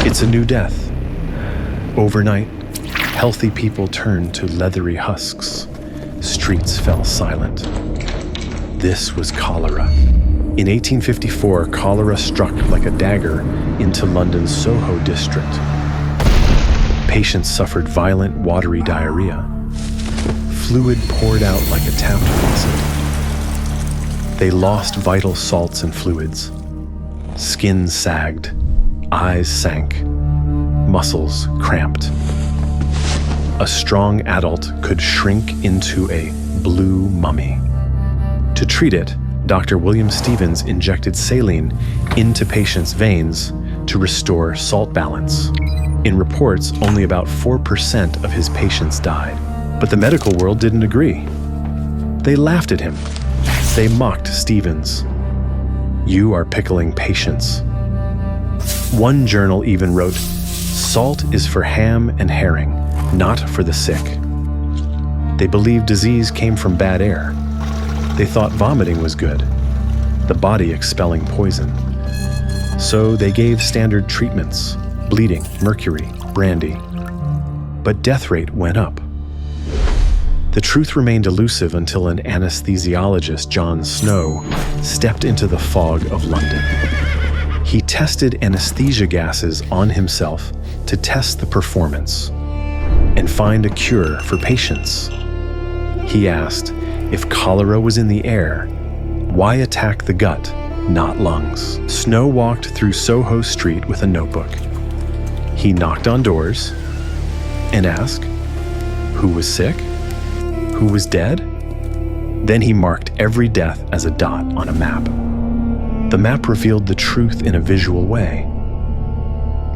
It's a new death. Overnight, healthy people turned to leathery husks. Streets fell silent. This was cholera. In 1854, cholera struck like a dagger into London's Soho district. Patients suffered violent, watery diarrhea. Fluid poured out like a tapped faucet. They lost vital salts and fluids. Skin sagged, eyes sank, muscles cramped. A strong adult could shrink into a blue mummy. To treat it, Dr. William Stevens injected saline into patients' veins to restore salt balance. In reports, only about 4% of his patients died. But the medical world didn't agree. They laughed at him. They mocked Stevens. "You are pickling patients." One journal even wrote, "Salt is for ham and herring, not for the sick." They believed disease came from bad air. They thought vomiting was good, the body expelling poison. So they gave standard treatments, bleeding, mercury, brandy. But death rate went up. The truth remained elusive until an anesthesiologist, John Snow, stepped into the fog of London. He tested anesthesia gases on himself to test the performance and find a cure for patients. He asked, if cholera was in the air, why attack the gut, not lungs? Snow walked through Soho Street with a notebook. He knocked on doors and asked, who was sick? Who was dead? Then he marked every death as a dot on a map. The map revealed the truth in a visual way.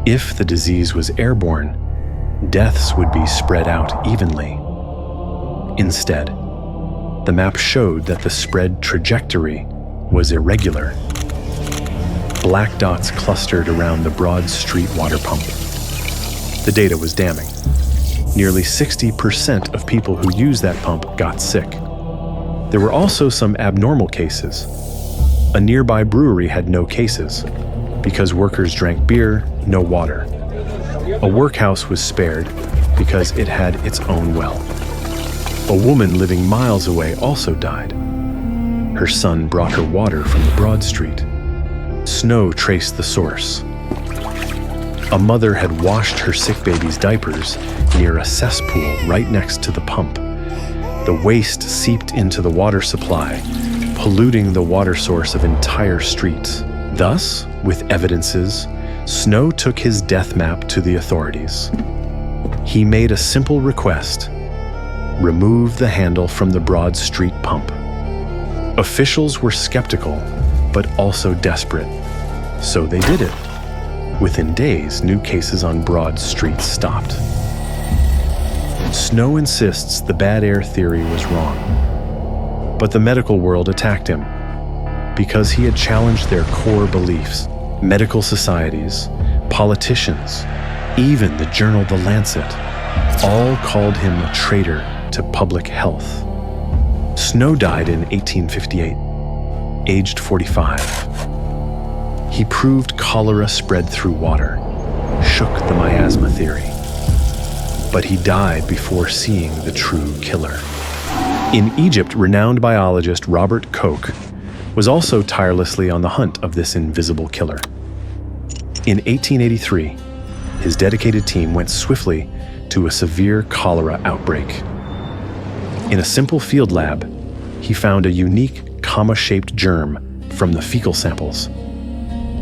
If the disease was airborne, deaths would be spread out evenly. Instead, the map showed that the spread trajectory was irregular. Black dots clustered around the Broad Street water pump. The data was damning. Nearly 60% of people who used that pump got sick. There were also some abnormal cases. A nearby brewery had no cases because workers drank beer, no water. A workhouse was spared because it had its own well. A woman living miles away also died. Her son brought her water from the Broad Street. Snow traced the source. A mother had washed her sick baby's diapers near a cesspool right next to the pump. The waste seeped into the water supply, polluting the water source of entire streets. Thus, with evidences, Snow took his death map to the authorities. He made a simple request: remove the handle from the Broad Street pump. Officials were skeptical, but also desperate, so they did it. Within days, new cases on Broad Street stopped. Snow insists the bad air theory was wrong, but the medical world attacked him because he had challenged their core beliefs. Medical societies, politicians, even the journal The Lancet, all called him a traitor to public health. Snow died in 1858, aged 45. He proved cholera spread through water, shook the miasma theory. But he died before seeing the true killer. In Egypt, renowned biologist Robert Koch was also tirelessly on the hunt of this invisible killer. In 1883, his dedicated team went swiftly to a severe cholera outbreak. In a simple field lab, he found a unique comma-shaped germ from the fecal samples.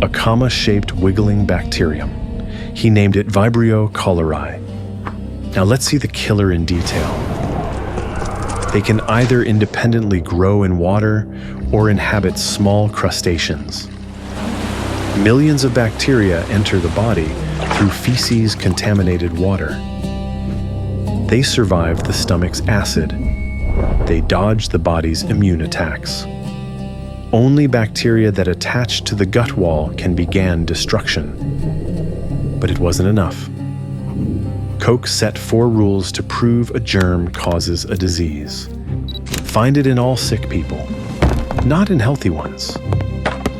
A comma-shaped wiggling bacterium. He named it Vibrio cholerae. Now let's see the killer in detail. They can either independently grow in water or inhabit small crustaceans. Millions of bacteria enter the body through feces-contaminated water. They survive the stomach's acid. They dodge the body's immune attacks. Only bacteria that attach to the gut wall can begin destruction. But it wasn't enough. Koch set 4 rules to prove a germ causes a disease. Find it in all sick people, not in healthy ones.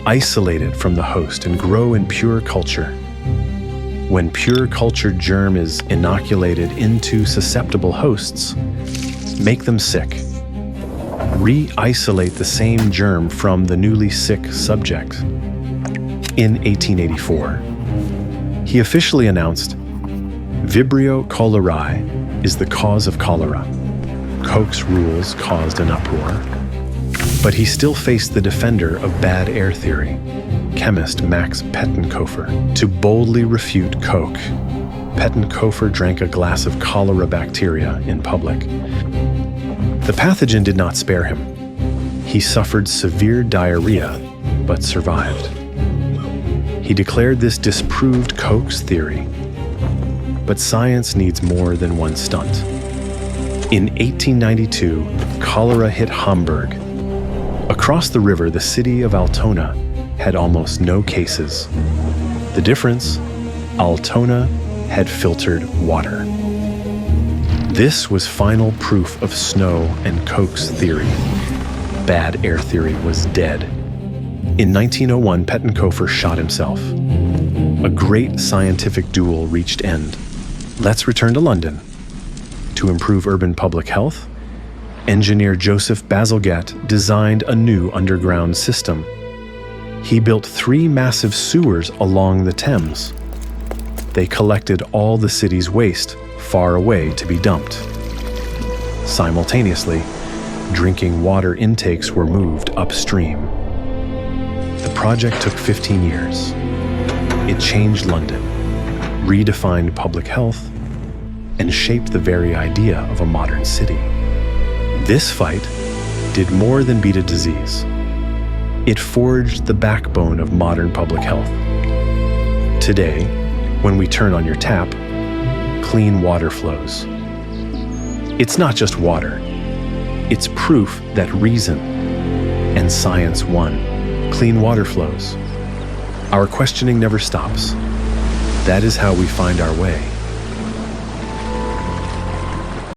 Isolate it from the host and grow in pure culture. When pure cultured germ is inoculated into susceptible hosts, make them sick. Re-isolate the same germ from the newly sick subject. In 1884, he officially announced, Vibrio cholerae is the cause of cholera. Koch's rules caused an uproar, but he still faced the defender of bad air theory, chemist Max Pettenkofer, to boldly refute Koch. Pettenkofer drank a glass of cholera bacteria in public. The pathogen did not spare him. He suffered severe diarrhea, but survived. He declared this disproved Koch's theory. But science needs more than one stunt. In 1892, cholera hit Hamburg. Across the river, the city of Altona had almost no cases. The difference? Altona had filtered water. This was final proof of Snow and Koch's theory. Bad air theory was dead. In 1901, Pettenkofer shot himself. A great scientific duel reached end. Let's return to London. To improve urban public health, engineer Joseph Bazalgette designed a new underground system. He built 3 massive sewers along the Thames. They collected all the city's waste far away to be dumped. Simultaneously, drinking water intakes were moved upstream. The project took 15 years. It changed London, redefined public health, and shaped the very idea of a modern city. This fight did more than beat a disease. It forged the backbone of modern public health. Today, when we turn on your tap, clean water flows. It's not just water. It's proof that reason and science won. Clean water flows. Our questioning never stops. That is how we find our way.